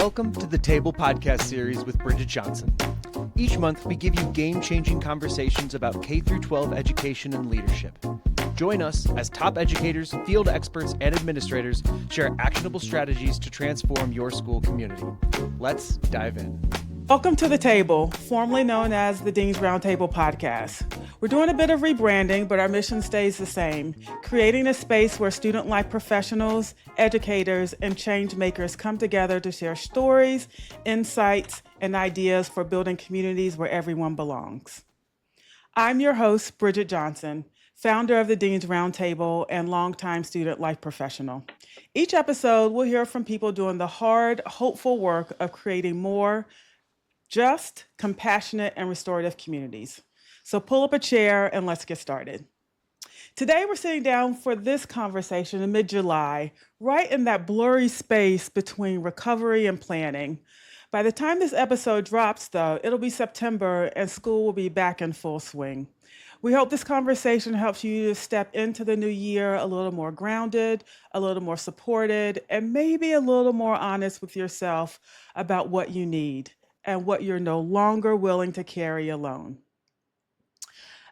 Welcome to the Table Podcast series with Bridget Johnson. Each month, we give you game-changing conversations about K-12 education and leadership. Join us as top educators, field experts, and administrators share actionable strategies to transform your school community. Let's dive in. Welcome to The Table, formerly known as the Dean's Roundtable Podcast. We're doing a bit of rebranding, but our mission stays the same, creating a space where student life professionals, educators, and change makers come together to share stories, insights, and ideas for building communities where everyone belongs. I'm your host, Bridget Johnson, founder of the Dean's Roundtable and longtime student life professional. Each episode, we'll hear from people doing the hard, hopeful work of creating more just, compassionate, and restorative communities. So pull up a chair and let's get started. Today, we're sitting down for this conversation in mid-July, right in that blurry space between recovery and planning. By the time this episode drops, though, it'll be September and school will be back in full swing. We hope this conversation helps you to step into the new year a little more grounded, a little more supported, and maybe a little more honest with yourself about what you need and what you're no longer willing to carry alone.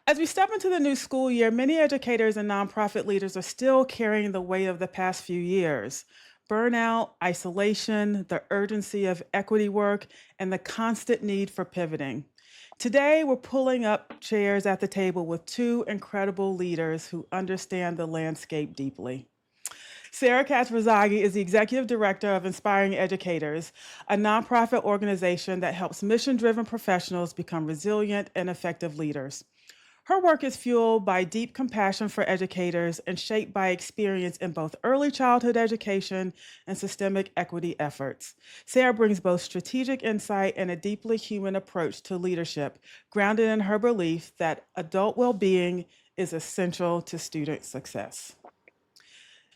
As we step into the new school year, many educators and nonprofit leaders are still carrying the weight of the past few years. Burnout, isolation, the urgency of equity work, and the constant need for pivoting. Today, we're pulling up chairs at the table with two incredible leaders who understand the landscape deeply. Sarah Katz-Razagi is the Executive Director of Inspiring Educators, a nonprofit organization that helps mission-driven professionals become resilient and effective leaders. Her work is fueled by deep compassion for educators and shaped by experience in both early childhood education and systemic equity efforts. Sarah brings both strategic insight and a deeply human approach to leadership, grounded in her belief that adult well-being is essential to student success.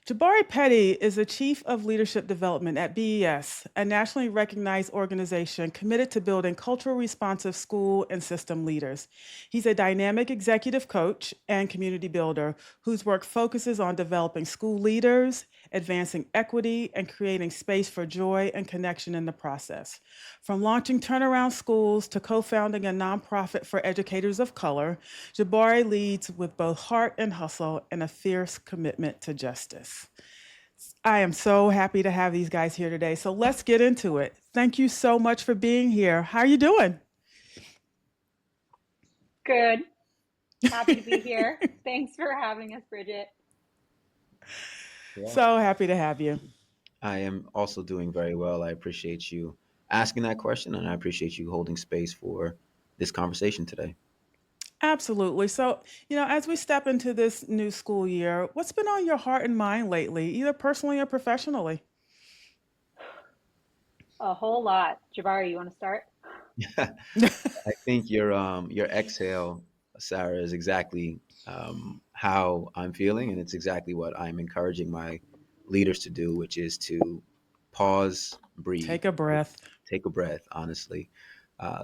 Jabari Petty is the Chief of Leadership Development at BES, a nationally recognized organization committed to building culturally responsive school and system leaders. He's a dynamic executive coach and community builder whose work focuses on developing school leaders, advancing equity, and creating space for joy and connection in the process. From launching turnaround schools to co-founding a nonprofit for educators of color, Jabari leads with both heart and hustle and a fierce commitment to justice. I am so happy to have these guys here today. So let's get into it. Thank you so much for being here. How are you doing? Good. Happy to be here. Thanks for having us, Bridget. Yeah. So happy to have you. I am also doing very well. I appreciate you asking that question, and I appreciate you holding space for this conversation today. Absolutely. So, as we step into this new school year, what's been on your heart and mind lately, either personally or professionally? A whole lot. Jabari, you want to start? I think your exhale, Sarah, is exactly how I'm feeling, and it's exactly what I'm encouraging my leaders to do, which is to pause, breathe. Take a breath. Take a breath, honestly.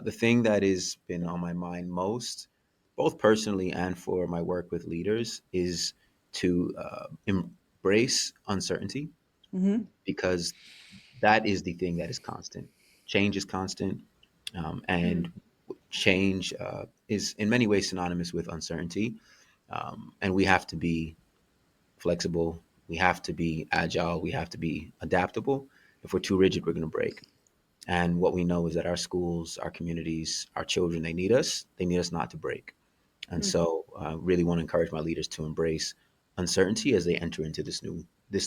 The thing that has been on my mind most, both personally and for my work with leaders, is to embrace uncertainty, because that is the thing that is constant. Change is constant, and change is in many ways synonymous with uncertainty. And we have to be flexible. We have to be agile. We have to be adaptable. If we're too rigid, we're going to break. And what we know is that our schools, our communities, our children, they need us. They need us not to break. And so I really want to encourage my leaders to embrace uncertainty as they enter into this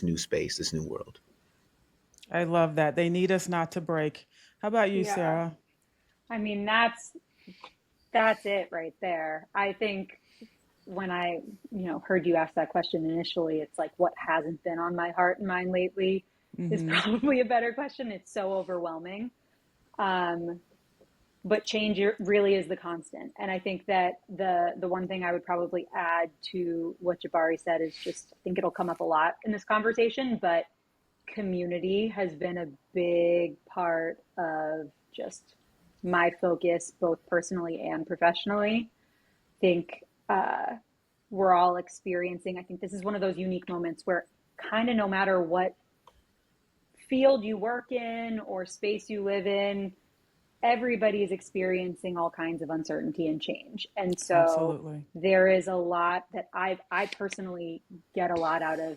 new space, this new world. I love that. They need us not to break. How about you, Sarah? I mean, that's it right there. I think when I, heard you ask that question initially, it's like, what hasn't been on my heart and mind lately is probably a better question. It's so overwhelming. But change really is the constant. And I think that the one thing I would probably add to what Jabari said is just, I think it'll come up a lot in this conversation, but community has been a big part of just my focus, both personally and professionally. I think we're all experiencing, I think this is one of those unique moments where kind of no matter what field you work in or space you live in, everybody is experiencing all kinds of uncertainty and change. And so Absolutely. there is a lot that I personally get a lot out of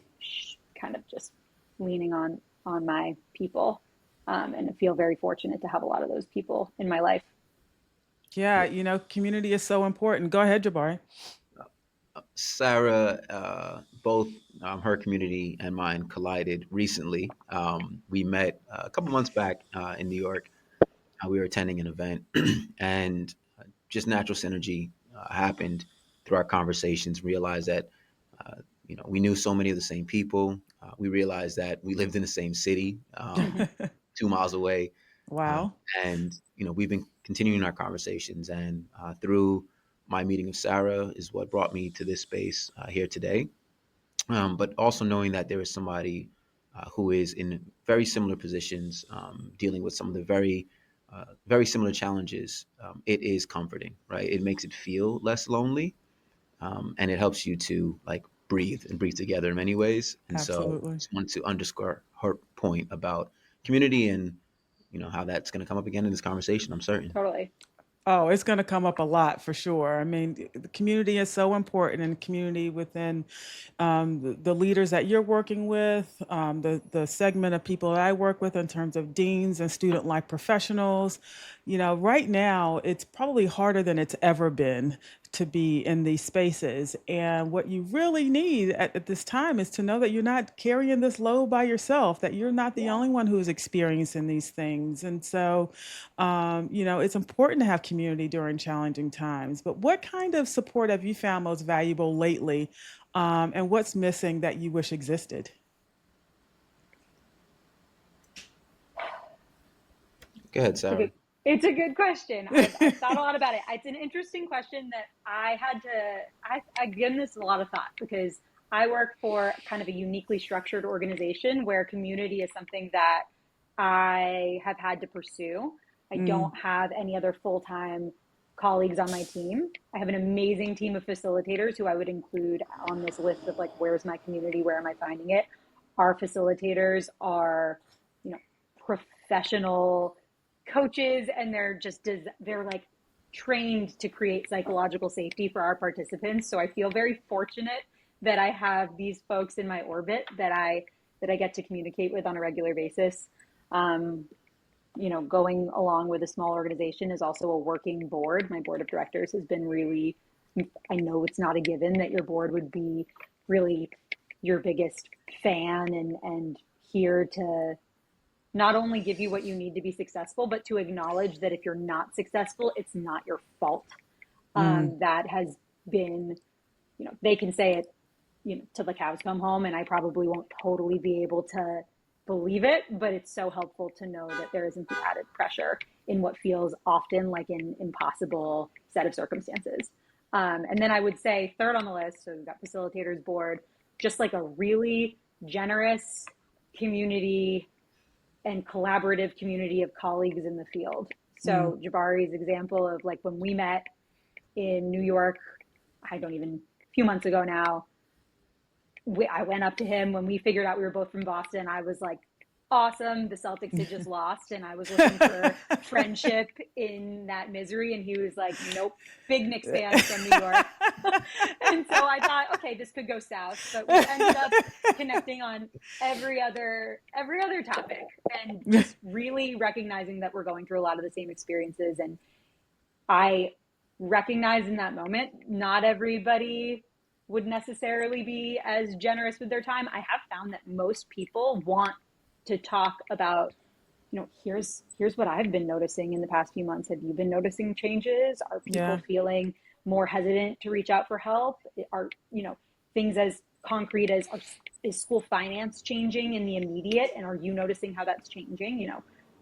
kind of just leaning on my people. And I feel very fortunate to have a lot of those people in my life. Yeah, you know, community is so important. Go ahead, Jabari. Sarah, both her community and mine collided recently. We met a couple months back in New York. We were attending an event, and just natural synergy happened through our conversations. Realized that we knew so many of the same people. We realized that we lived in the same city, 2 miles away, Wow. and we've been continuing our conversations. And through my meeting of Sarah is what brought me to this space here today. But also knowing that there is somebody who is in very similar positions, dealing with some of the very similar challenges, it is comforting, right? It makes it feel less lonely, and it helps you to like breathe and breathe together in many ways. And so, Absolutely. just wanted to underscore her point about community and how that's going to come up again in this conversation. I'm certain. Totally. Oh, it's going to come up a lot for sure. I mean, the community is so important, and community within the leaders that you're working with, the segment of people that I work with in terms of deans and student life professionals. You know, right now it's probably harder than it's ever been to be in these spaces. And what you really need at this time is to know that you're not carrying this load by yourself, that you're not the Yeah. only one who's experiencing these things. And so, you know, it's important to have community during challenging times. But what kind of support have you found most valuable lately? And what's missing that you wish existed? Go ahead, Sarah. It's a good question. I've thought a lot about it. It's an interesting question that I've given this a lot of thought because I work for kind of a uniquely structured organization where community is something that I have had to pursue. I Mm, don't have any other full-time colleagues on my team. I have an amazing team of facilitators who I would include on this list of like, where's my community? Where am I finding it? Our facilitators are, you know, professional coaches, and they're like trained to create psychological safety for our participants. So I feel very fortunate that I have these folks in my orbit that I get to communicate with on a regular basis. Going along with a small organization is also a working board. My board of directors has been really, I know it's not a given that your board would be really your biggest fan and here to not only give you what you need to be successful, but to acknowledge that if you're not successful, it's not your fault. mm, That has been, they can say it, till the cows come home, and I probably won't totally be able to believe it, but it's so helpful to know that there isn't the added pressure in what feels often like an impossible set of circumstances. And then I would say third on the list, so we've got facilitators board, just like a really generous community and collaborative community of colleagues in the field. mm. So Jabari's example of like when we met in New York, a few months ago now, I went up to him when we figured out we were both from Boston. I was like, awesome. The Celtics had just lost, and I was looking for friendship in that misery. And he was like, nope, big Knicks fan from New York. And so I thought, okay, this could go south. But we ended up connecting on every other topic, and just really recognizing that we're going through a lot of the same experiences. And I recognize in that moment, not everybody would necessarily be as generous with their time. I have found that most people want to talk about, here's what I've been noticing in the past few months. Have you been noticing changes? Are people Yeah. feeling more hesitant to reach out for help? Are, things as concrete as, is school finance changing in the immediate? And are you noticing how that's changing?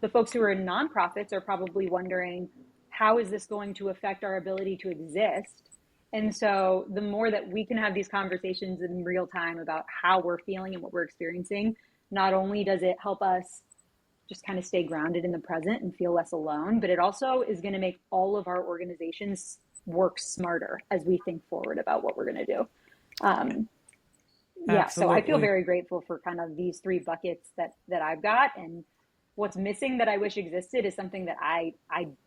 The folks who are in nonprofits are probably wondering, how is this going to affect our ability to exist? And so the more that we can have these conversations in real time about how we're feeling and what we're experiencing, not only does it help us just kind of stay grounded in the present and feel less alone, but it also is going to make all of our organizations work smarter as we think forward about what we're going to do. Yeah, so I feel Absolutely. very grateful for kind of these three buckets that I've got, and what's missing that I wish existed is something that I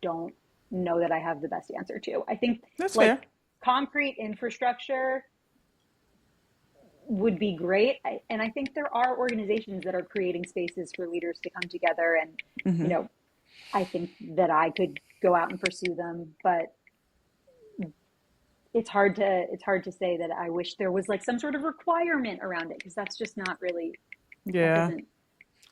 don't know that I have the best answer to. I think That's like fair. concrete infrastructure would be great. And I think there are organizations that are creating spaces for leaders to come together. And, you Hmm. know, I think that I could go out and pursue them, but it's hard to say that I wish there was like some sort of requirement around it because that's just not really that Yeah. doesn't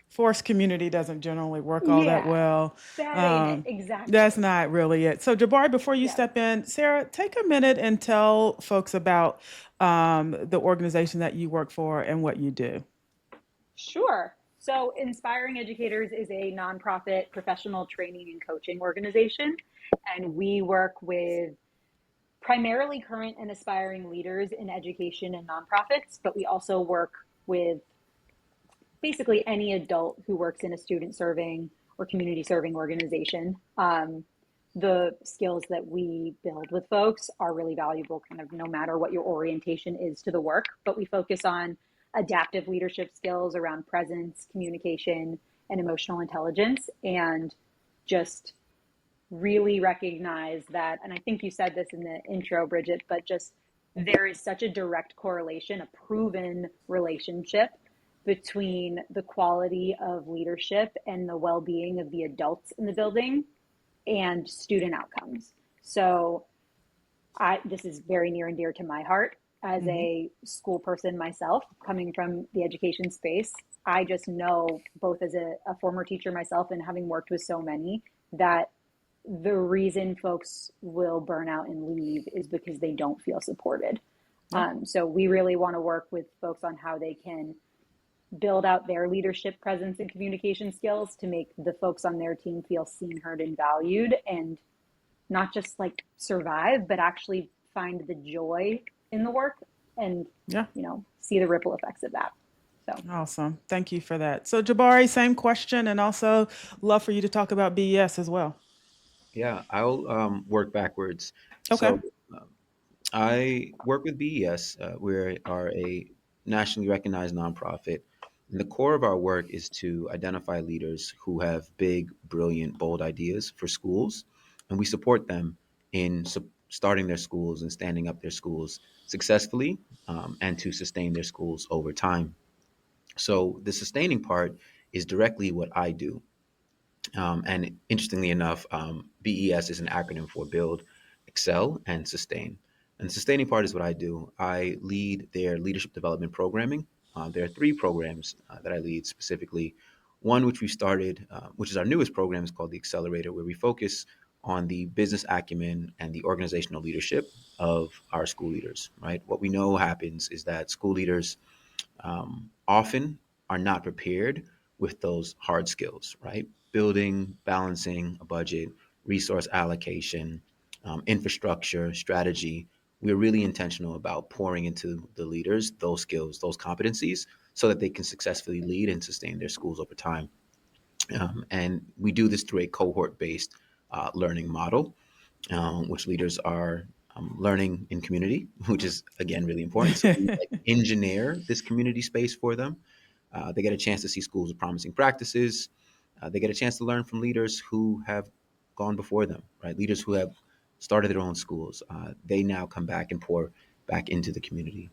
Forced community doesn't generally work all that yeah well. that ain't it Um, that's exactly not really it. So, Jabari, before you yeah step in, Sarah, take a minute and tell folks about the organization that you work for and what you do. sure. So Inspiring Educators is a nonprofit professional training and coaching organization, and we work with primarily current and aspiring leaders in education and nonprofits, but we also work with basically any adult who works in a student serving or community serving organization. The skills that we build with folks are really valuable, kind of no matter what your orientation is to the work, but we focus on adaptive leadership skills around presence, communication, and emotional intelligence, and just really recognize that, and I think you said this in the intro, Bridget, but just there is such a direct correlation, a proven relationship between the quality of leadership and the well being of the adults in the building and student outcomes. So, this is very near and dear to my heart as Hmm. a school person myself, coming from the education space. I just know, both as a former teacher myself and having worked with so many, that the reason folks will burn out and leave is because they don't feel supported. Yeah. So we really want to work with folks on how they can build out their leadership presence and communication skills to make the folks on their team feel seen, heard, and valued, and not just like survive, but actually find the joy in the work and, Yeah. see the ripple effects of that. So, Awesome. Thank you for that. So, Jabari, same question, and also love for you to talk about BES as well. Yeah, I'll work backwards. Okay. So um, I work with BES. We are a nationally recognized nonprofit. And the core of our work is to identify leaders who have big, brilliant, bold ideas for schools. And we support them in starting their schools and standing up their schools successfully, and to sustain their schools over time. So the sustaining part is directly what I do. And interestingly enough, BES is an acronym for Build, Excel, and Sustain. And the sustaining part is what I do. I lead their leadership development programming. There are three programs that I lead specifically. One, which we started, which is our newest program, is called the Accelerator, where we focus on the business acumen and the organizational leadership of our school leaders. Right. What we know happens is that school leaders often are not prepared with those hard skills, right? Building, balancing a budget, resource allocation, infrastructure, strategy. We're really intentional about pouring into the leaders those skills, those competencies, so that they can successfully lead and sustain their schools over time. And we do this through a cohort based learning model, which leaders are learning in community, which is again really important. So we like engineer this community space for them. They get a chance to see schools with promising practices. They get a chance to learn from leaders who have gone before them, right? Leaders who have started their own schools. They now come back and pour back into the community.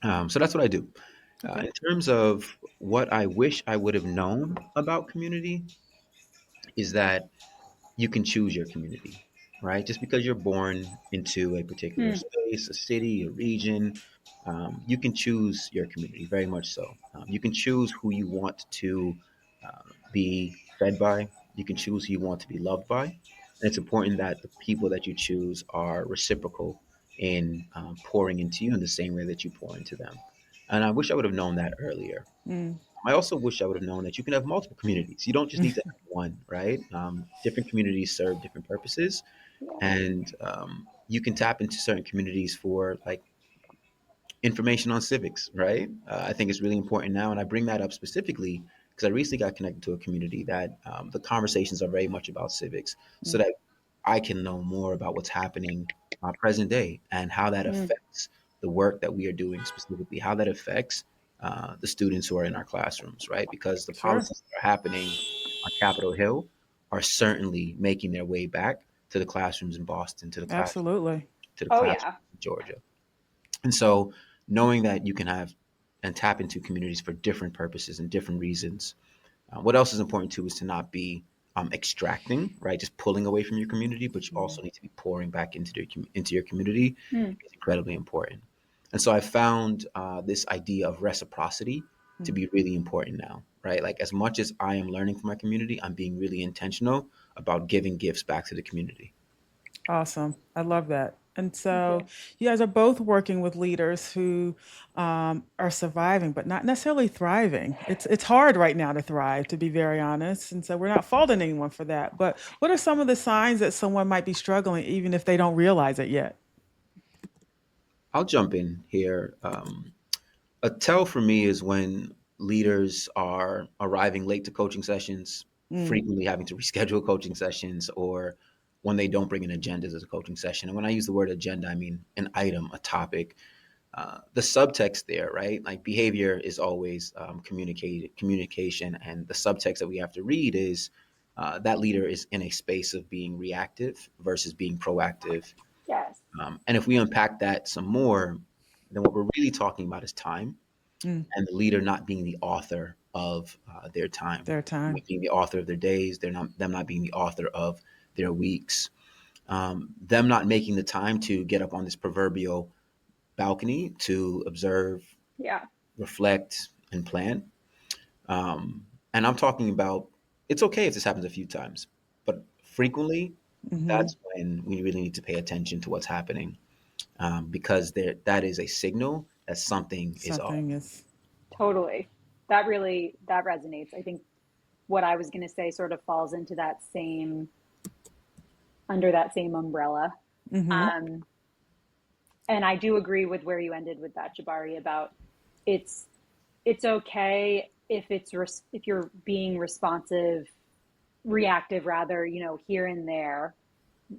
So that's what I do. Okay. In terms of what I wish I would have known about community, is that you can choose your community, right? Just because you're born into a particular hmm, space, a city, a region, you can choose your community, very much so. You can choose who you want to be fed by, you can choose who you want to be loved by. And it's important that the people that you choose are reciprocal in pouring into you in the same way that you pour into them. And I wish I would have known that earlier. Mm. I also wish I would have known that you can have multiple communities. You don't just need to have one, right? Different communities serve different purposes, yeah. and you can tap into certain communities for like information on civics, right? I think it's really important now, and I bring that up specifically because I recently got connected to a community that the conversations are very much about civics, so Mm. that I can know more about what's happening present day and how that Hmm. affects the work that we are doing specifically, how that affects the students who are in our classrooms, right? Because the Sure. policies that are happening on Capitol Hill are certainly making their way back to the classrooms in Boston, Absolutely. to the Oh classrooms yeah. in Georgia. And so knowing that you can have and tap into communities for different purposes and different reasons. What else is important too is to not be extracting, right? Just pulling away from your community, but you also need to be pouring back into your community Mm. is incredibly important. And so I found this idea of reciprocity to Mm. be really important now, right? Like as much as I am learning from my community, I'm being really intentional about giving gifts back to the community. Awesome. I love that. And Thank so you. you guys are both working with leaders who are surviving, but not necessarily thriving. It's hard right now to thrive, to be very honest. And so we're not faulting anyone for that. But what are some of the signs that someone might be struggling, even if they don't realize it yet? I'll jump in here. A tell for me is when leaders are arriving late to coaching sessions, Mm. frequently having to reschedule coaching sessions, or when they don't bring in agendas as a coaching session. And when I use the word agenda, I mean an item, a topic. The subtext there, right? Like behavior is always communication, and the subtext that we have to read is that leader is in a space of being reactive versus being proactive. Yes. And if we unpack that some more, then what we're really talking about is time Mm. and the leader not being the author of their time, Their time. not being the author of their days, they're not them not being the author of their weeks, them not making the time to get up on this proverbial balcony to observe, Yeah. reflect, and plan. And I'm talking about it's okay if this happens a few times, but frequently, Hmm. that's when we really need to pay attention to what's happening because that is a signal that something is off. Something is. Totally. That really that resonates. I think what I was going to say sort of falls into that same under that same umbrella. Hmm. Um, and I do agree with where you ended with that, Jabari, about it's it's okay if if you're being responsive, reactive rather, here and there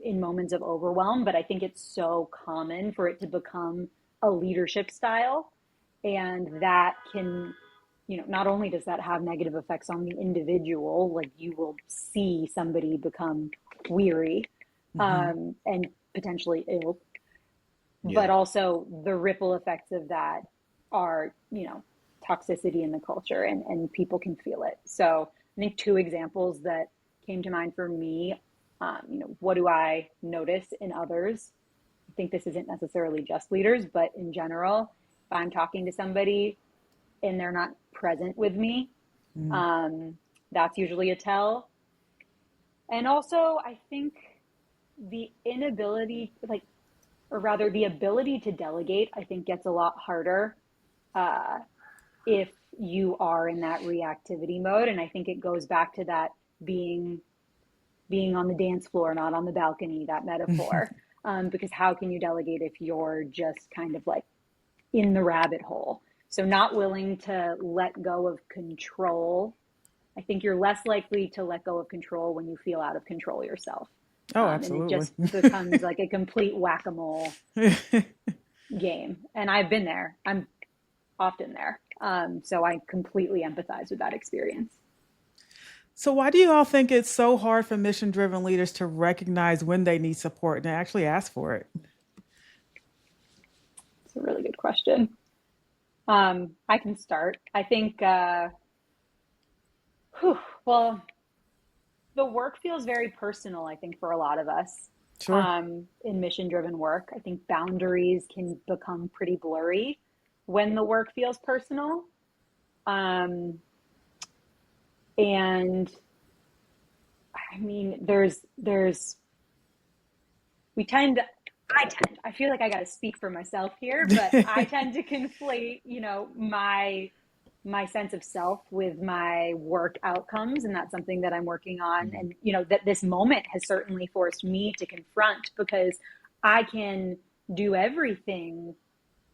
in moments of overwhelm. But I think it's so common for it to become a leadership style, and that can, not only does that have negative effects on the individual, like you will see somebody become weary Hmm. and potentially ill, Yeah. but also the ripple effects of that are, toxicity in the culture, and people can feel it. So I think two examples that came to mind for me, what do I notice in others? I think this isn't necessarily just leaders, but in general, if I'm talking to somebody and they're not present with me, Mm. um, that's usually a tell. And also, I think the inability, like, or rather the ability to delegate, I think gets a lot harder uh, if you are in that reactivity mode. And I think it goes back to that being being on the dance floor, not on the balcony, that metaphor. Because how can you delegate if you're just kind of like in the rabbit hole? So not willing to let go of control. I think you're less likely to let go of control when you feel out of control yourself. Oh, And it absolutely. just becomes like a complete whack-a-mole game. And I've been there. I'm often there. So I completely empathize with that experience. So, why do you all think it's so hard for mission driven leaders to recognize when they need support and actually ask for it? It's a really good question. I can start. I think, well, the work feels very personal, I think, for a lot of us Sure. in mission driven work. I think boundaries can become pretty blurry when the work feels personal. Um, and I mean, we tend to, I feel like I got to speak for myself here, but I tend to conflate, my sense of self with my work outcomes. And that's something that I'm working on. And, that this moment has certainly forced me to confront, because I can do everything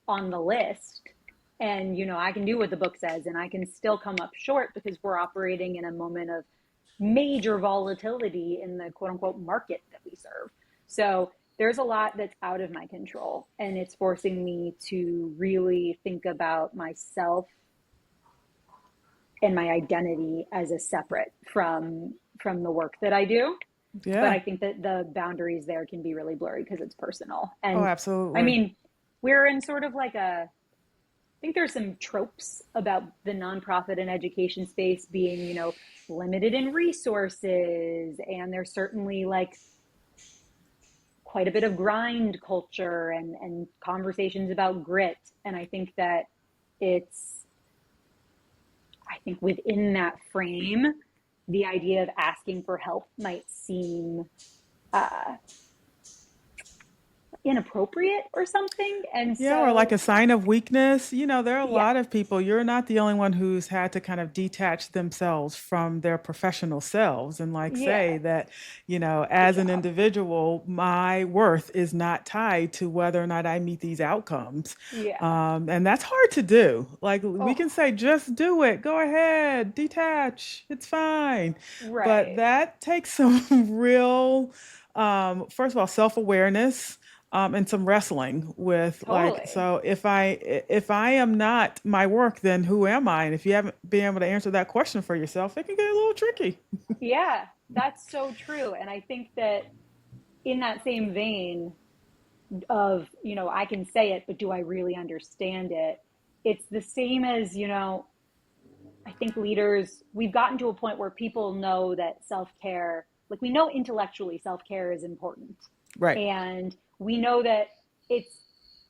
on the list, and, I can do what the book says, and I can still come up short because we're operating in a moment of major volatility in the quote unquote market that we serve. So there's a lot that's out of my control, and it's forcing me to really think about myself and my identity as a separate from the work that I do. But I Yeah. think that the boundaries there can be really blurry because it's personal. Oh, And I absolutely. mean, we're in sort of like I think there's some tropes about the nonprofit and education space being, limited in resources. And there's certainly like quite a bit of grind culture and conversations about grit. And I think that I think within that frame, the idea of asking for help might seem uh, inappropriate or something. And Yeah, or like so, a sign of weakness. There are a yeah, lot of people. You're not the only one who's had to kind of detach themselves from their professional selves and like say yeah, that, good as an job. individual, my worth is not tied to whether or not I meet these outcomes. Yeah. And that's hard to do. Like we Oh, can say, just do it, go ahead, detach, it's fine. But right. that takes some real, first of all, self-awareness, and some wrestling with like, Totally. so if I am not my work, then who am I? And if you haven't been able to answer that question for yourself, it can get a little tricky. Yeah, that's so true. And I think that in that same vein of, I can say it, but do I really understand it? It's the same as, I think leaders, we've gotten to a point where people know that self care, like we know intellectually self care is important. Right. And we know that it's,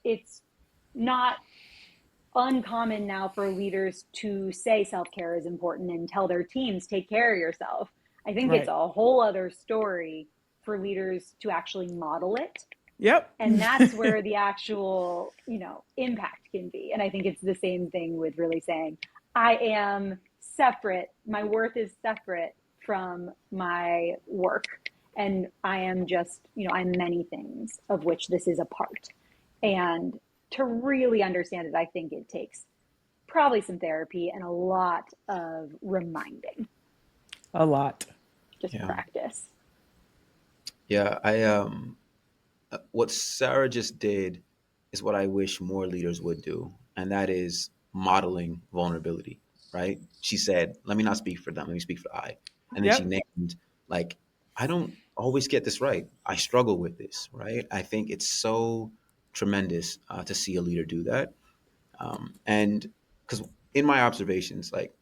it's not uncommon now for leaders to say self care is important and tell their teams, take care of yourself. I think it's Right. a whole other story for leaders to actually model it. Yep. And that's where the actual, impact can be. And I think it's the same thing with really saying, I am separate, my worth is separate from my work. And I am just, I'm many things of which this is a part. And to really understand it, I think it takes probably some therapy and a lot of reminding, A lot. just Yeah. practice. Yeah, what Sarah just did is what I wish more leaders would do, and that is modeling vulnerability, right? She said, let me not speak for them, let me speak for I. And then she Yep. named, like, I don't always get this right. I struggle with this, right? I think it's so tremendous to see a leader do that. And because in my observations, like,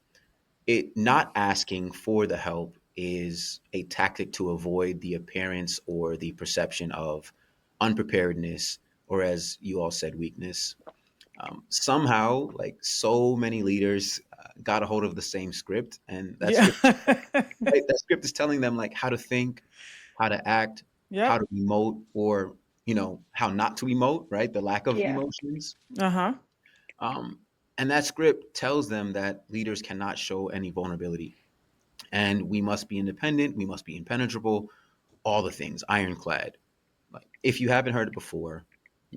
it not asking for the help is a tactic to avoid the appearance or the perception of unpreparedness, or as you all said, weakness. Somehow, like so many leaders got a hold of the same script, and that Yeah. script, right, that script is telling them like how to think, how to act, how Yep. to emote, or how not to emote, right? The lack of Yeah. emotions. Uh-huh. Um, and that script tells them that leaders cannot show any vulnerability, and we must be independent, we must be impenetrable, all the things, ironclad. Like if you haven't heard it before,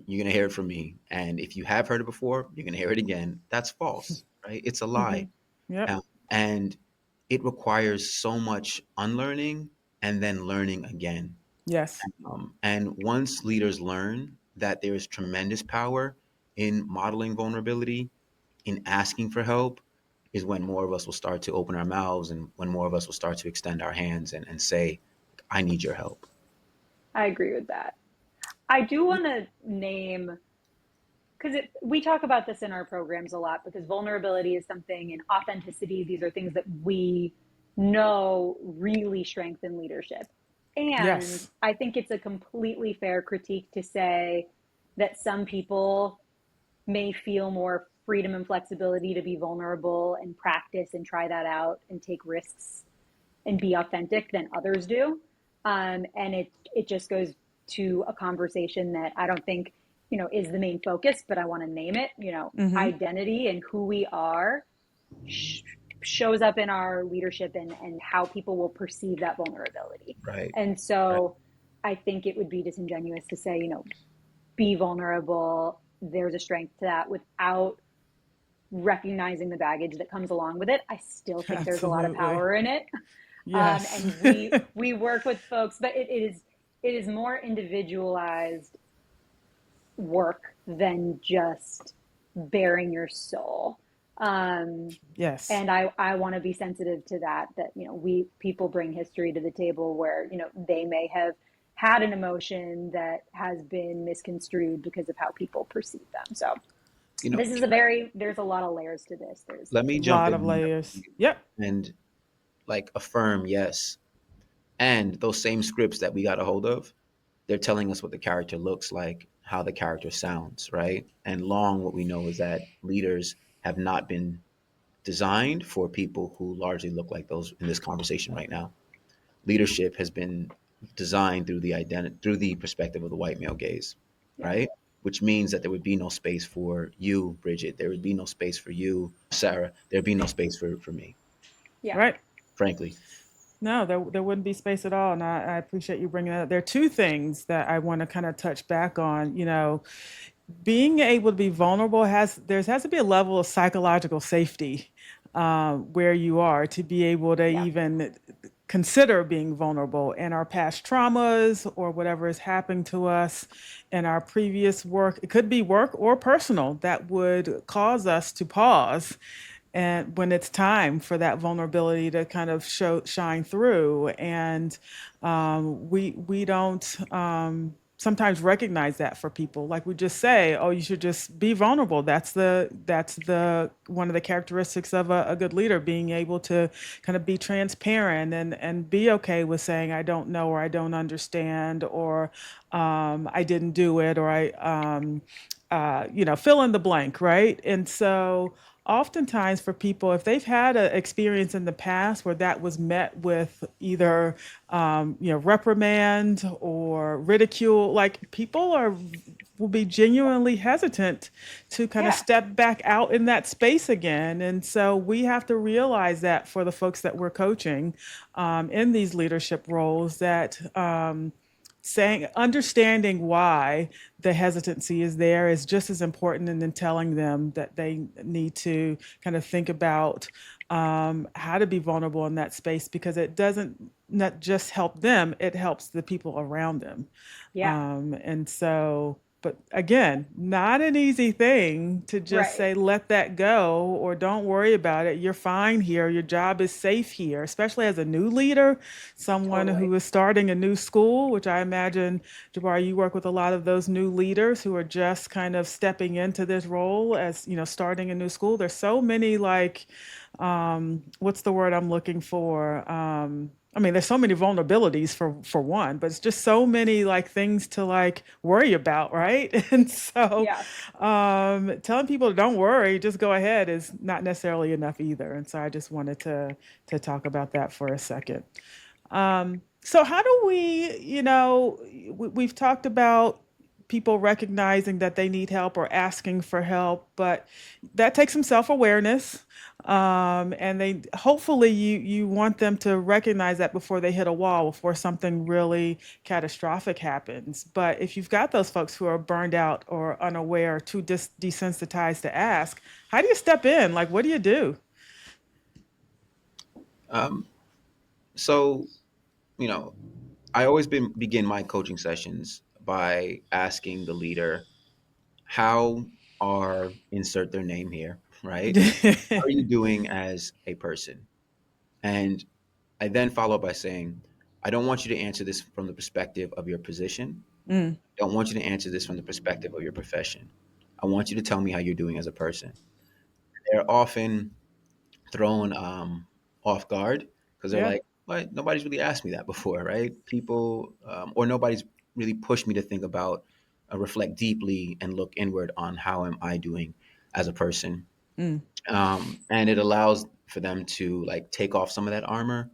you're gonna hear it from me, and if you have heard it before, you're gonna hear it again. That's false, right? It's a Mm-hmm. lie, Yep. and it requires so much unlearning and then learning again. Yes. And once leaders learn that there is tremendous power in modeling vulnerability, in asking for help, is when more of us will start to open our mouths and when more of us will start to extend our hands and say, I need your help. I agree with that. I do want to name, because we talk about this in our programs a lot, because vulnerability is something, and authenticity, these are things that we know really strengthen leadership. And Yes. I think it's a completely fair critique to say that some people may feel more freedom and flexibility to be vulnerable and practice and try that out and take risks and be authentic than others do. And it just goes to a conversation that I don't think, is the main focus, but I want to name it, Mm-hmm. identity and who we are shows up in our leadership and how people will perceive that vulnerability. Right. And Right. so I think it would be disingenuous to say, be vulnerable. There's a strength to that without recognizing the baggage that comes along with it. I still think there's a lot of Absolutely. power in it. Yes. And we work with folks, but it is it is more individualized work than just bearing your soul. Yes. And I want to be sensitive to that, people bring history to the table where, they may have had an emotion that has been misconstrued because of how people perceive them. So You know, this is there's a lot of layers to this. There's, let me A jump lot of in layers. Yep. and like affirm, yes. And those same scripts that we got a hold of, they're telling us what the character looks like, how the character sounds, right? And long, what we know is that leaders have not been designed for people who largely look like those in this conversation right now. Leadership has been designed through the perspective of the white male gaze, yeah, right? Which means that there would be no space for you, Bridget. There would be no space for you, Sarah. There'd be no space for me, yeah, Right. frankly. No, there wouldn't be space at all. And I appreciate you bringing that up. There are two things that I want to kind of touch back on. Being able to be vulnerable has to be a level of psychological safety where you are to be able to yeah, even consider being vulnerable, and our past traumas or whatever is happening to us in our previous work. It could be work or personal that would cause us to pause, and when it's time for that vulnerability to kind of shine through. And we don't sometimes recognize that for people. Like, we just say, oh, you should just be vulnerable. That's the one of the characteristics of a good leader, being able to kind of be transparent and be okay with saying, I don't know, or I don't understand, or I didn't do it, or fill in the blank, right? And so oftentimes for people, if they've had an experience in the past where that was met with either reprimand or ridicule, like, people will be genuinely hesitant to kind of yeah. step back out in that space again. And so we have to realize that for the folks that we're coaching in these leadership roles, that understanding why the hesitancy is there is just as important, and then telling them that they need to kind of think about how to be vulnerable in that space, because it doesn't not just help them, it helps the people around them. Yeah. And so, but again, not an easy thing to just Right. say, let that go, or don't worry about it. You're fine here. Your job is safe here, especially as a new leader, someone Totally. who is starting a new school, which I imagine, Jabari, you work with a lot of those new leaders who are just kind of stepping into this role as, starting a new school. There's so many, like, what's the word I'm looking for? I mean, there's so many vulnerabilities for one, but it's just so many, like, things to, like, worry about, right? And so, Yeah. telling people don't worry, just go ahead, is not necessarily enough either. And so I just wanted to talk about that for a second. So how do we've talked about people recognizing that they need help or asking for help, but that takes some self-awareness. And they hopefully you want them to recognize that before they hit a wall, before something really catastrophic happens. But if you've got those folks who are burned out or unaware, too desensitized to ask, how do you step in? Like, what do you do? Um, so, you know, I always begin my coaching sessions by asking the leader, how are, insert their name here, right? How are you doing as a person? And I then follow by saying, I don't want you to answer this from the perspective of your position. Mm, I don't want you to answer this from the perspective of your profession. I want you to tell me how you're doing as a person. They're often thrown off guard because they're yeah. like, "What? Nobody's really asked me that before, right? People, or nobody's really pushed me to think about, reflect deeply, and look inward on how am I doing as a person." Mm, And it allows for them to like take off some of that armor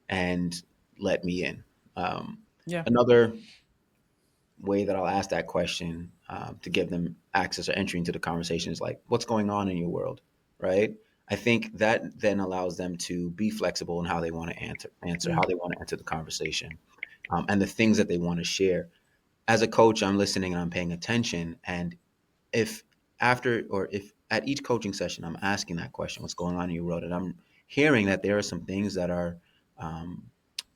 and let me in. Um, yeah. Another way that I'll ask that question to give them access or entry into the conversation is like, what's going on in your world, right? I think that then allows them to be flexible in how they want to answer Mm, how they want to enter the conversation, and the things that they want to share. As a coach, I'm listening and I'm paying attention. And if if at each coaching session I'm asking that question, what's going on in your world, and I'm hearing that there are some things that are um,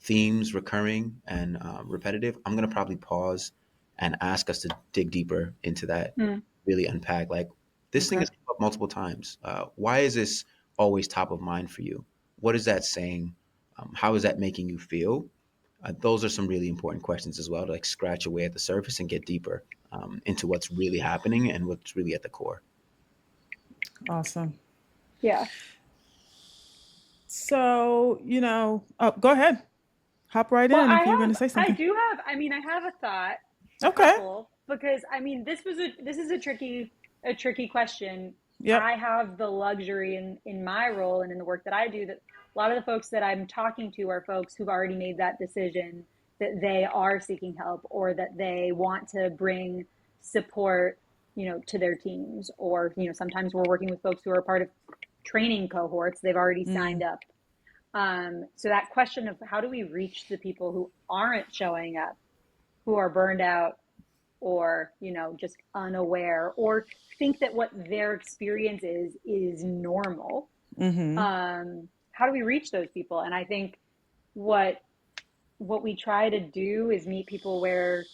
themes recurring and repetitive, I'm going to probably pause and ask us to dig deeper into that, Mm. really unpack like this thing Okay. has come up multiple times. Why is this always top of mind for you? What is that saying? How is that making you feel? Those are some really important questions as well to like scratch away at the surface and get deeper into what's really happening and what's really at the core. Awesome. Yeah. So, oh, go ahead. Hop right Well, in if you're going to say I something. do have, I have a thought, a Okay. couple, because this is a tricky question. Yep. I have the luxury in my role and in the work that I do that a lot of the folks that I'm talking to are folks who've already made that decision that they are seeking help or that they want to bring support, to their teams. Or, sometimes we're working with folks who are part of training cohorts. They've already signed up. So that question of how do we reach the people who aren't showing up, who are burned out or, just unaware or think that what their experience is normal. Mm-hmm. How do we reach those people? And I think what we try to do is meet people where,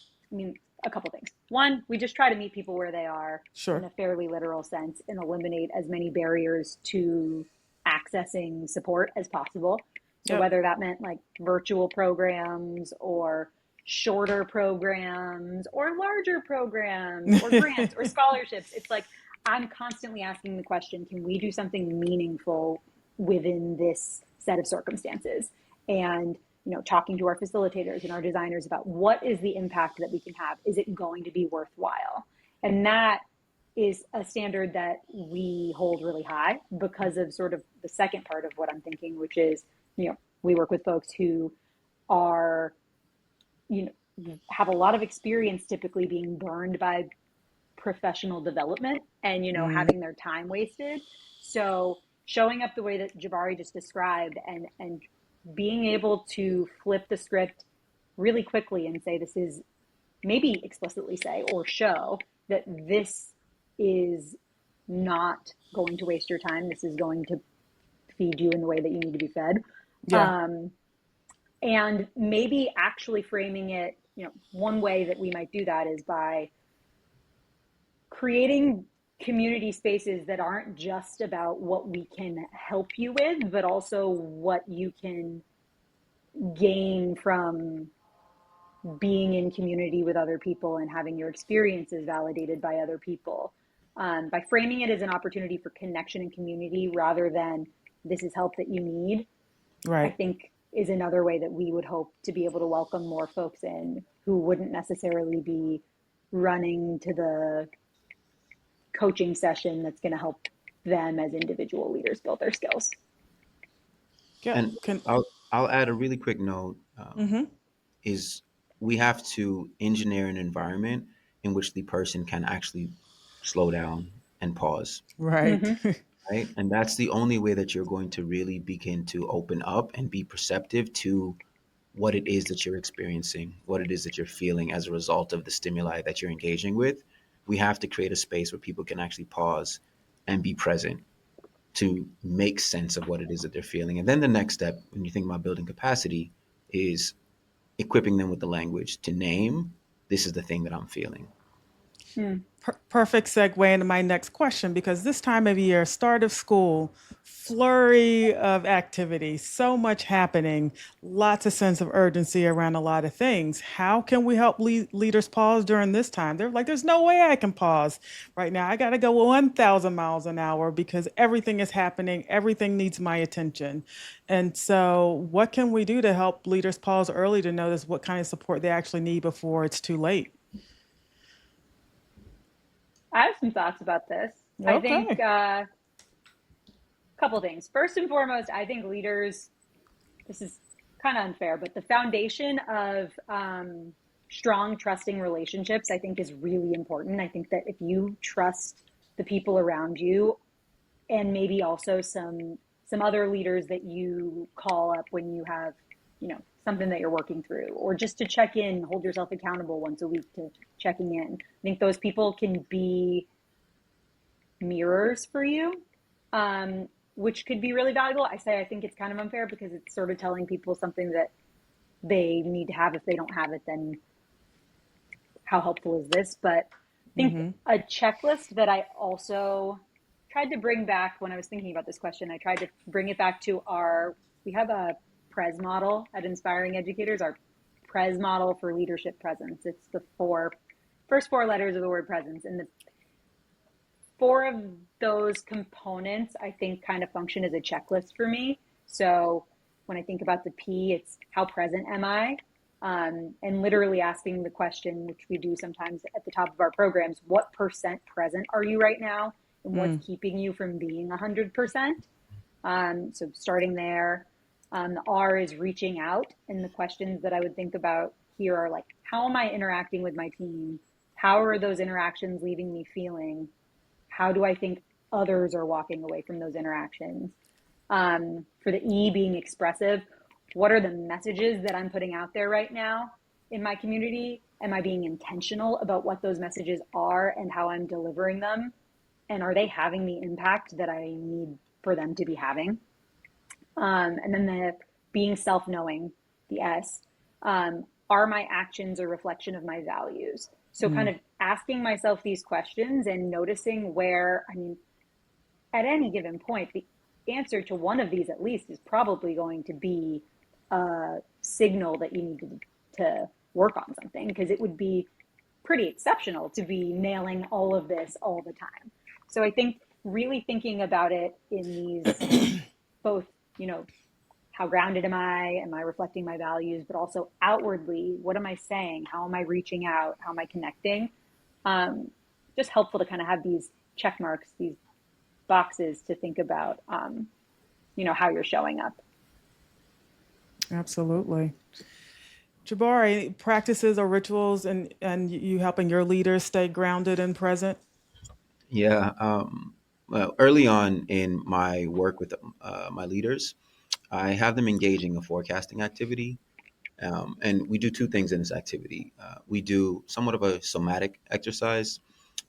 a couple things. One, we just try to meet people where they are in Sure. a fairly literal sense and eliminate as many barriers to accessing support as possible. So Yep. whether that meant like virtual programs or shorter programs or larger programs or grants or scholarships, it's like I'm constantly asking the question, can we do something meaningful within this set of circumstances? And talking to our facilitators and our designers about what is the impact that we can have. Is it going to be worthwhile? And that is a standard that we hold really high because of sort of the second part of what I'm thinking, which is, we work with folks who are, have a lot of experience typically being burned by professional development and, having their time wasted. So showing up the way that Jabari just described and being able to flip the script really quickly and say, this is, maybe explicitly say or show that this is not going to waste your time. This is going to feed you in the way that you need to be fed. Yeah. And maybe actually framing it, one way that we might do that is by creating community spaces that aren't just about what we can help you with, but also what you can gain from being in community with other people and having your experiences validated by other people. By framing it as an opportunity for connection and community rather than this is help that you need, I Right. think is another way that we would hope to be able to welcome more folks in who wouldn't necessarily be running to the coaching session that's going to help them as individual leaders build their skills. Yeah. And I'll add a really quick note. Mm-hmm. Is we have to engineer an environment in which the person can actually slow down and pause, Right. Mm-hmm. right? And that's the only way that you're going to really begin to open up and be perceptive to what it is that you're experiencing, what it is that you're feeling as a result of the stimuli that you're engaging with. We have to create a space where people can actually pause and be present to make sense of what it is that they're feeling. And then the next step, when you think about building capacity, is equipping them with the language to name, this is the thing that I'm feeling. Perfect segue into my next question because this time of year, start of school, flurry of activity, so much happening, lots of sense of urgency around a lot of things. How can we help leaders pause during this time? They're like, there's no way I can pause right now. I got to go 1,000 miles an hour because everything is happening, everything needs my attention. And so, what can we do to help leaders pause early to notice what kind of support they actually need before it's too late? I have some thoughts about this. I think Okay. a couple things. First and foremost, I think leaders, this is kind of unfair, but the foundation of strong, trusting relationships, I think, is really important. I think that if you trust the people around you, and maybe also some other leaders that you call up when you have, something that you're working through, or just to check in, hold yourself accountable once a week to checking in. I think those people can be mirrors for you, which could be really valuable. I think it's kind of unfair because it's sort of telling people something that they need to have. If they don't have it, then how helpful is this? But I think a checklist that I also tried to bring back when I was thinking about this question, I tried to bring it back to we have a PRES model at Inspiring Educators, our PRES model for leadership presence. It's the first four letters of the word presence. And the four of those components, I think, kind of function as a checklist for me. So when I think about the P, it's how present am I? And literally asking the question, which we do sometimes at the top of our programs, what percent present are you right now? And what's keeping you from being 100%? So starting there. The R is reaching out. And the questions that I would think about here are like, how am I interacting with my team? How are those interactions leaving me feeling? How do I think others are walking away from those interactions? For the E, being expressive, what are the messages that I'm putting out there right now in my community? Am I being intentional about what those messages are and how I'm delivering them? And are they having the impact that I need for them to be having? And then the being self-knowing, the S, are my actions a reflection of my values? So kind of asking myself these questions and noticing where, I mean, at any given point, the answer to one of these at least is probably going to be a signal that you need to work on something, because it would be pretty exceptional to be nailing all of this all the time. So I think really thinking about it in these both, how grounded am I? Am I reflecting my values? But also outwardly, what am I saying? How am I reaching out? How am I connecting? Just helpful to kind of have these check marks, these boxes to think about, how you're showing up. Absolutely. Jabari, practices or rituals and you helping your leaders stay grounded and present? Yeah. Well, early on in my work with my leaders, I have them engaging a forecasting activity. And we do two things in this activity. We do somewhat of a somatic exercise.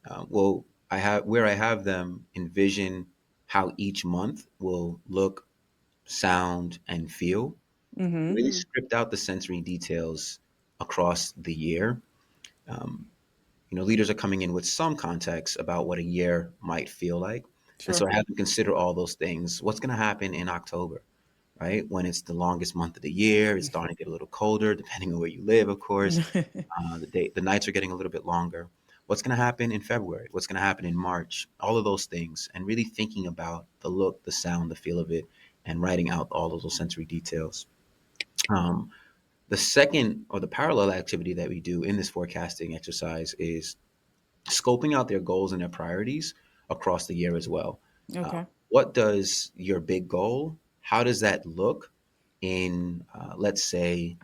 I have them envision how each month will look, sound, and feel. Really script out the sensory details across the year. Um, Leaders are coming in with some context about what a year might feel like. And so Sure. I have to consider all those things. What's going to happen in October, right? When it's the longest month of the year, it's starting to get a little colder, depending on where you live, of course. The nights are getting a little bit longer. What's going to happen in February? What's going to happen in March? All of those things, and really thinking about the look, the sound, the feel of it, and writing out all of those sensory details. Um, the second or the parallel activity that we do in this forecasting exercise is scoping out their goals and their priorities across the year as well. Uh, Okay. what does your big goal, how does that look in, let's say,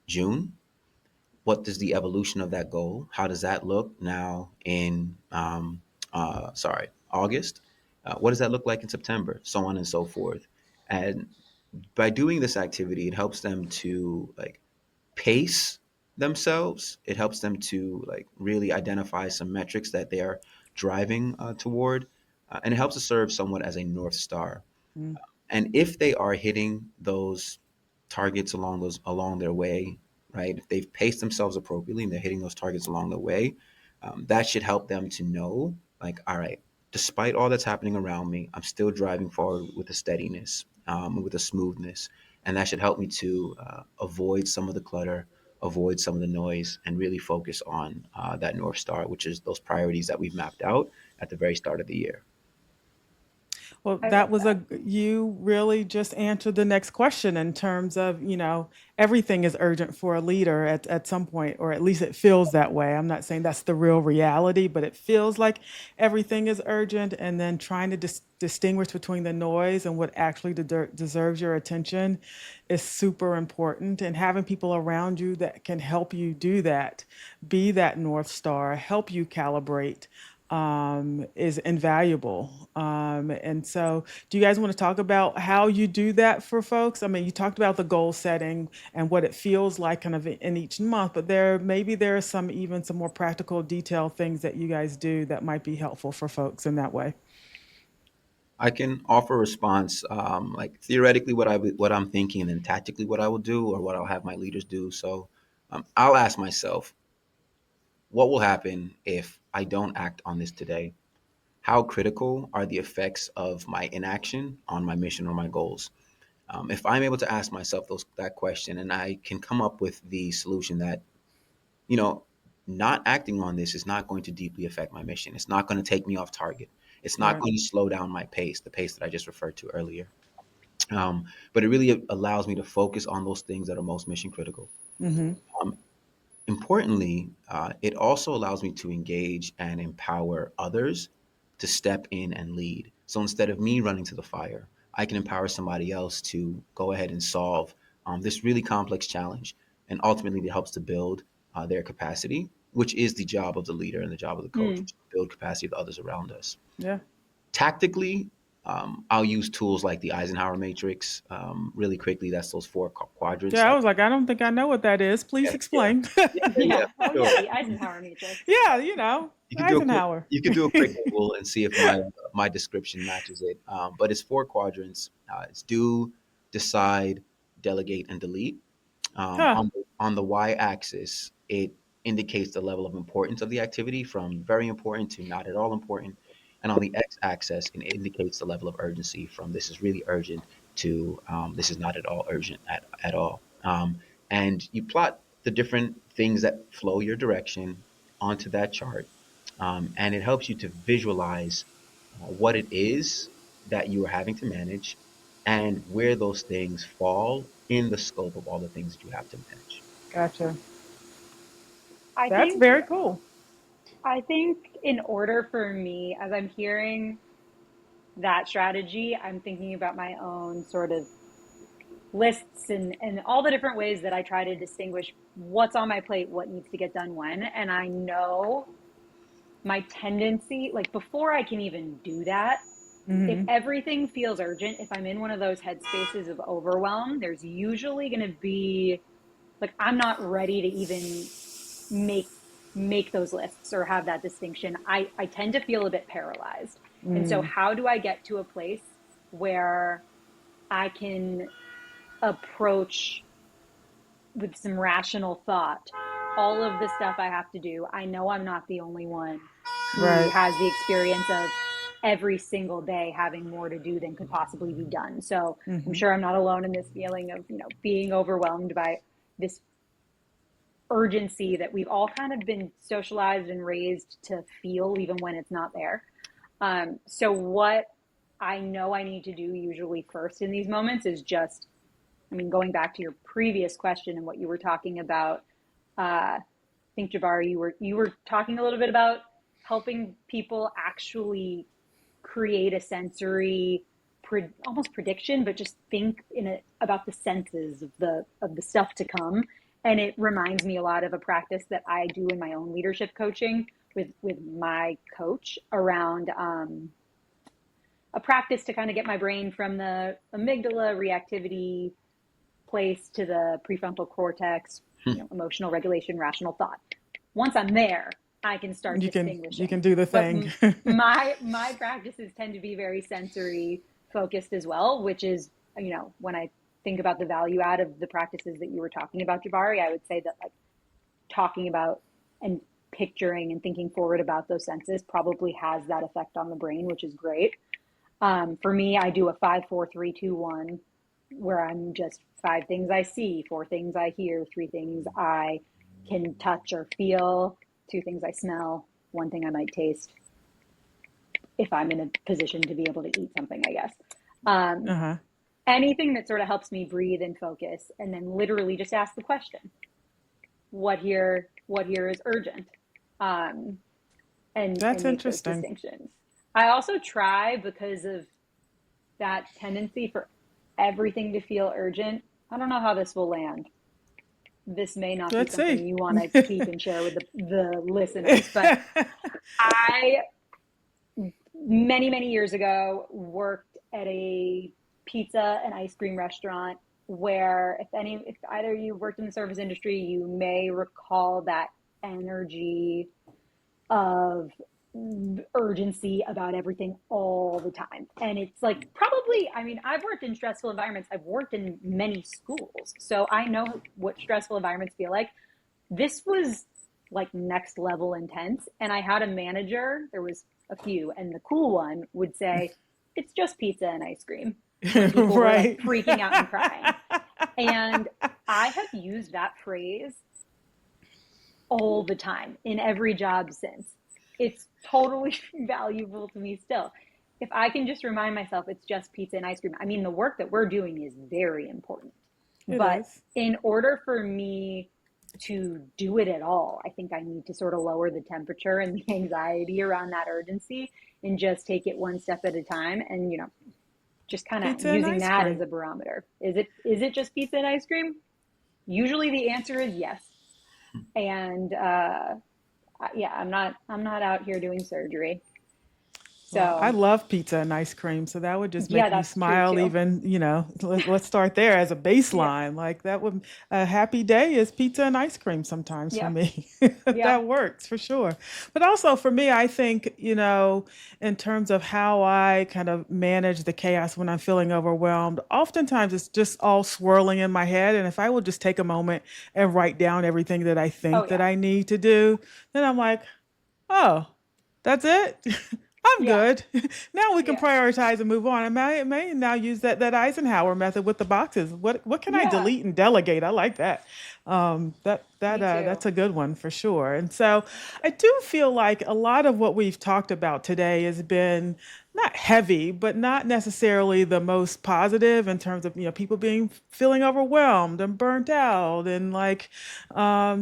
June? What does the evolution of that goal, how does that look now in, August? What does that look like in September? So on and so forth. And by doing this activity, it helps them to like pace themselves. It helps them to like really identify some metrics that they are driving toward, and it helps to serve somewhat as a north star. Mm. And if they are hitting those targets along their way, right? If they've paced themselves appropriately and they're hitting those targets along the way, that should help them to know, like, all right, despite all that's happening around me, I'm still driving forward with a steadiness, with a smoothness, and that should help me to avoid some of the clutter, avoid some of the noise, and really focus on that north star, which is those priorities that we've mapped out at the very start of the year. Well, I that love was that. you really just answered the next question in terms of, everything is urgent for a leader at some point, or at least it feels that way. I'm not saying that's the real reality, but it feels like everything is urgent. And then trying to distinguish between the noise and what actually deserves your attention is super important. And having people around you that can help you do that, be that North Star, help you calibrate is invaluable. And so, do you guys want to talk about how you do that for folks? I mean, you talked about the goal setting and what it feels like kind of in each month, but there are some more practical, detailed things that you guys do that might be helpful for folks in that way. I can offer a response, like theoretically what I'm thinking, and then tactically what I will do or what I'll have my leaders do. So I'll ask myself, what will happen if I don't act on this today? How critical are the effects of my inaction on my mission or my goals? If I'm able to ask myself that question, and I can come up with the solution that, you know, not acting on this is not going to deeply affect my mission. It's not going to take me off target. It's not Right. going to slow down my pace, the pace that I just referred to earlier. But it really allows me to focus on those things that are most mission critical. Mm-hmm. Um, Importantly, it also allows me to engage and empower others to step in and lead. So instead of me running to the fire, I can empower somebody else to go ahead and solve this really complex challenge. And ultimately, it helps to build their capacity, which is the job of the leader and the job of the coach, Mm. which is to build capacity of the others around us. Yeah. Tactically, I'll use tools like the Eisenhower Matrix. Really quickly, that's those four quadrants. Yeah, I was like, I don't think I know what that is. Please Yeah, yeah, explain. yeah, Yeah. Oh, sure. yeah. The Eisenhower Matrix. Yeah, Eisenhower. You could do a quick Google and see if my description matches it. But it's four quadrants. It's do, decide, delegate, and delete. Huh. On the y-axis, it indicates the level of importance of the activity from very important to not at all important. And on the x-axis, it indicates the level of urgency from this is really urgent to this is not at all urgent at all. And you plot the different things that flow your direction onto that chart. And it helps you to visualize what it is that you are having to manage and where those things fall in the scope of all the things that you have to manage. Gotcha. I That's think very cool. I think in order for me, as I'm hearing that strategy, I'm thinking about my own sort of lists and all the different ways that I try to distinguish what's on my plate, what needs to get done when. And I know my tendency, like before I can even do that, if Hmm. everything feels urgent, if I'm in one of those headspaces of overwhelm, there's usually going to be like I'm not ready to even make make those lists or have that distinction. I tend to feel a bit paralyzed. And so Mm. how do I get to a place where I can approach with some rational thought all of the stuff I have to do? I know I'm not the only one who Right. has the experience of every single day having more to do than could possibly be done. So I'm Hmm. sure I'm not alone in this feeling of, being overwhelmed by this urgency that we've all kind of been socialized and raised to feel even when it's not there. So what I know I need to do usually first in these moments is just, I mean, going back to your previous question and what you were talking about, I think Jabari, you were talking a little bit about helping people actually create a sensory almost prediction, but just think about the senses of the stuff to come. And it reminds me a lot of a practice that I do in my own leadership coaching with my coach around a practice to kind of get my brain from the amygdala reactivity place to the prefrontal cortex, emotional regulation, rational thought. Once I'm there, I can start You distinguishing. can do the But thing. my practices tend to be very sensory focused as well, which is, when I think about the value add of the practices that you were talking about, Jabari, I would say that like talking about and picturing and thinking forward about those senses probably has that effect on the brain, which is great. For me, I do a 5, 4, 3, 2, 1, where I'm just 5 things I see, 4 things I hear, 3 things I can touch or feel, 2 things I smell, 1 thing I might taste if I'm in a position to be able to eat something, I guess. Um, Uh-huh. Anything that sort of helps me breathe and focus, and then literally just ask the question, what here is urgent? Um, and That's make those interesting. distinctions. I also try, because of that tendency for everything to feel urgent. I don't know how this will land. This may not be Let's something see. you want to keep and share with the listeners, but I, many, many years ago, worked at a pizza and ice cream restaurant where if either you worked in the service industry, you may recall that energy of urgency about everything all the time. And it's like, probably, I mean, I've worked in stressful environments. I've worked in many schools, so I know what stressful environments feel like. This was like next level intense. And I had a manager, there was a few, and the cool one would say, it's just pizza and ice cream, when people were like Right. freaking out and crying. And I have used that phrase all the time in every job since. It's totally valuable to me still. If I can just remind myself it's just pizza and ice cream, I mean, the work that we're doing is very important. It But is. in order for me to do it at all, I think I need to sort of lower the temperature and the anxiety around that urgency and just take it one step at a time, and, you know, just kind of Pizza and using ice that cream. as a barometer. Is it just pizza and ice cream? Usually the answer is yes. And yeah, I'm not out here doing surgery. Well, I So love pizza and ice cream, so that would just yeah, make me that's true smile too. even, let's start there as a Yeah. baseline. Like that would a happy day is pizza and ice cream sometimes for Yep. me. Yep. That works for sure. But also for me, I think, in terms of how I kind of manage the chaos when I'm feeling overwhelmed, oftentimes it's just all swirling in my head. And if I will just take a moment and write down everything that I Oh think that yeah. I need to do, then I'm like, oh, that's it. I'm Yeah. good. Now we can Yeah. prioritize and move on. I may now use that Eisenhower method with the boxes. What can I Yeah. delete and delegate? I like that. Me too. That's a good one for sure. And so I do feel like a lot of what we've talked about today has been not heavy, but not necessarily the most positive in terms of people being feeling overwhelmed and burnt out and like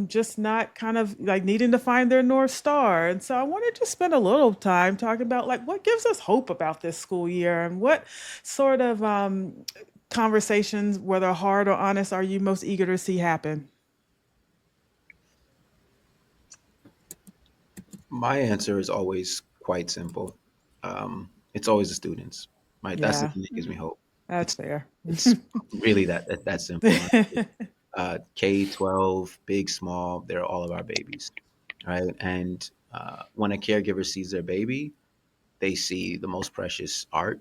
just not kind of like needing to find their North Star. And so I wanted to spend a little time talking about like what gives us hope about this school year and what sort of conversations, whether hard or honest, are you most eager to see happen? My answer is always quite simple. It's always the students, right? That's the Yeah, thing that gives me Mhm. hope. that's It's fair. it's really that simple. Honestly. K-12, big, small, they're all of our babies, right? And when a caregiver sees their baby, they see the most precious art.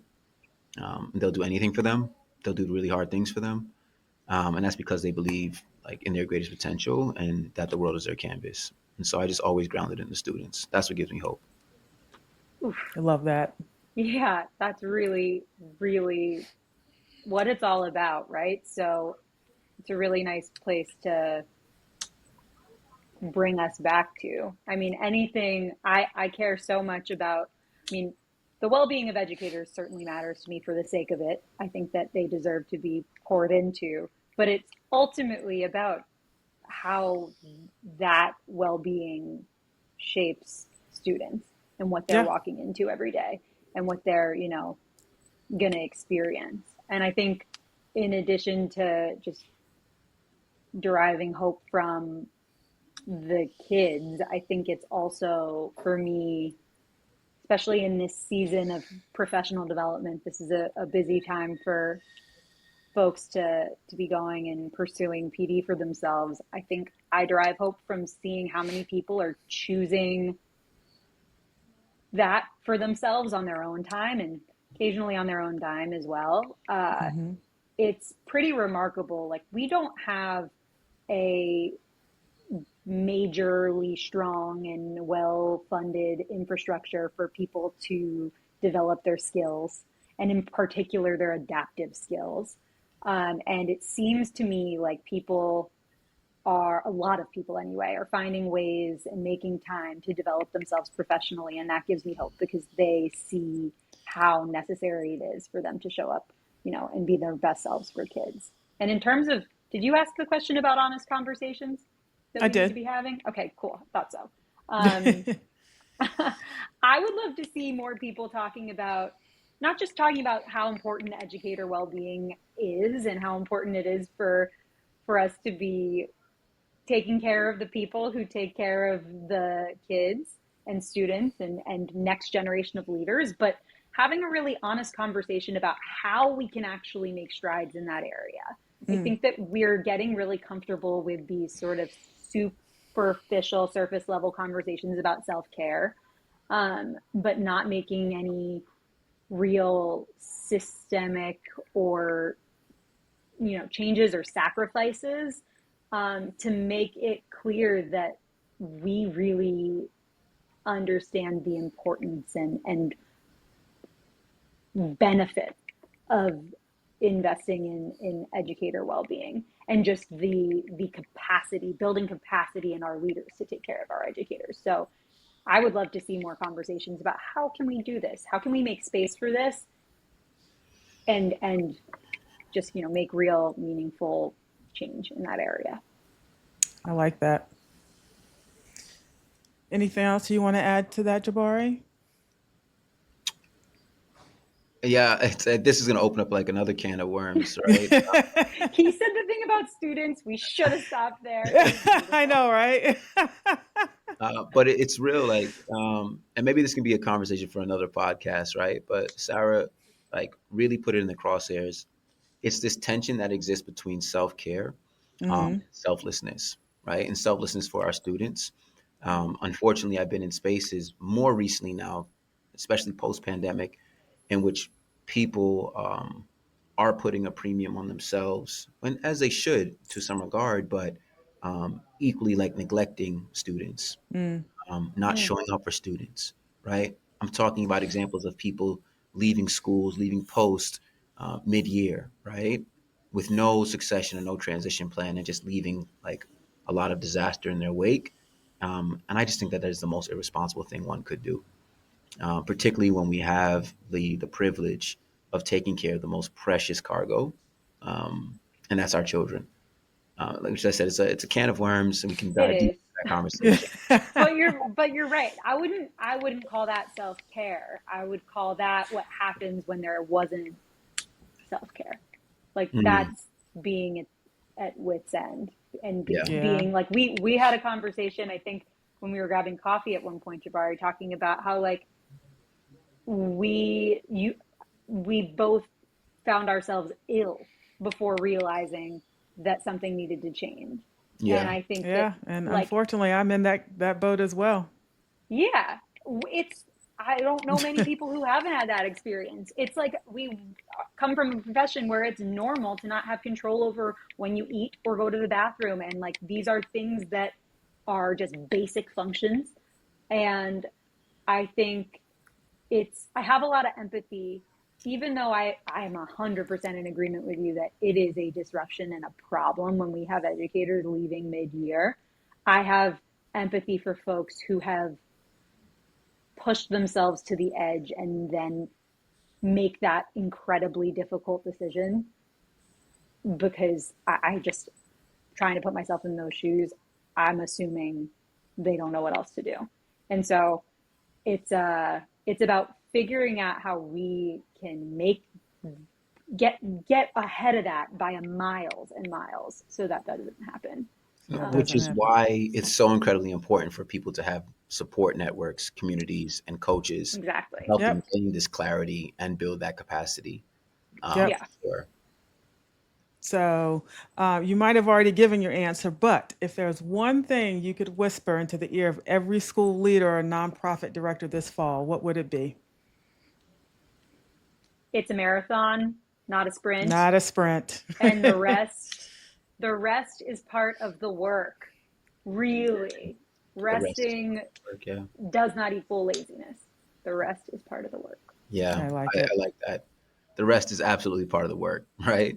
They'll do anything for them. They'll do really hard things for them, and that's because they believe like in their greatest potential and that the world is their canvas. And so I just always ground it in the students. That's what gives me hope. Oof. I love that. Yeah, that's really, really what it's all about, right? So it's a really nice place to bring us back to. I mean, anything I care so much about. I mean, the well-being of educators certainly matters to me for the sake of it. I think that they deserve to be poured into, but it's ultimately about how that well-being shapes students and what they're Yeah. walking into every day and what they're, going to experience. And I think in addition to just deriving hope from the kids, I think it's also for me, especially in this season of professional development, this is a busy time for folks to be going and pursuing PD for themselves. I think I derive hope from seeing how many people are choosing that for themselves on their own time and occasionally on their own dime as well. Hmm. It's pretty remarkable. Like, we don't have a majorly strong and well funded infrastructure for people to develop their skills, and in particular, their adaptive skills. And it seems to me like a lot of people anyway, are finding ways and making time to develop themselves professionally. And that gives me hope because they see how necessary it is for them to show up, and be their best selves for kids. And in terms of, did you ask the question about honest conversations that I we need to did. be having? Okay, cool. Thought so. Um, I would love to see more people talking about, not just talking about how important educator well-being is and how important it is for us to be taking care of the people who take care of the kids and students and next generation of leaders, but having a really honest conversation about how we can actually make strides in that area. I Mm, think that we're getting really comfortable with these sort of superficial, surface level conversations about self care. but not making any real systemic or changes or sacrifices to make it clear that we really understand the importance and benefit of investing in educator well-being, and just the capacity, building capacity in our leaders to take care of our educators. So I would love to see more conversations about how can we do this? How can we make space for this and just, make real meaningful change in that area. I like that. Anything else you want to add to that, Jabari? Yeah, this is going to open up like another can of worms, right? He said the thing about students. We should have stopped there. I know, right? But it's real, like, and maybe this can be a conversation for another podcast, right? But Sarah, like, really put it in the crosshairs. It's this tension that exists between self-care, selflessness, right? And selflessness for our students. Unfortunately, I've been in spaces more recently now, especially post-pandemic, in which people are putting a premium on themselves, and as they should to some regard, but equally like neglecting students, not showing up for students, right? I'm talking about examples of people leaving schools, leaving post mid-year, right? With no succession and no transition plan, and just leaving like a lot of disaster in their wake. And I just think that is the most irresponsible thing one could do, particularly when we have the privilege of taking care of the most precious cargo, and that's our children. Like I said, it's a can of worms, and we can dive deep into that conversation. But you're right. I wouldn't call that self-care. I would call that what happens when there wasn't self-care. Like that's being at wit's end and being like, we had a conversation, I think, when we were grabbing coffee at one point, Jabari, talking about how like we both found ourselves ill before realizing that something needed to change. Yeah. And I think and like, unfortunately I'm in that boat as well. Yeah. I don't know many people who haven't had that experience. It's like we come from a profession where it's normal to not have control over when you eat or go to the bathroom. And like, these are things that are just basic functions. And I think I have a lot of empathy, even though I am 100% in agreement with you that it is a disruption and a problem when we have educators leaving mid-year. I have empathy for folks who have pushed themselves to the edge and then make that incredibly difficult decision, because I just, trying to put myself in those shoes, I'm assuming they don't know what else to do. And so it's about figuring out how we can get ahead of that by miles and miles so that doesn't happen. Which is why it's so incredibly important for people to have support networks, communities, and coaches. Exactly. Help them gain this clarity and build that capacity. Sure. So you might have already given your answer, but if there's one thing you could whisper into the ear of every school leader or nonprofit director this fall, what would it be? It's a marathon, not a sprint. Not a sprint. And the rest is part of the work. Really. Resting does not equal laziness. The rest is part of the work. Yeah, I like that. The rest is absolutely part of the work, right?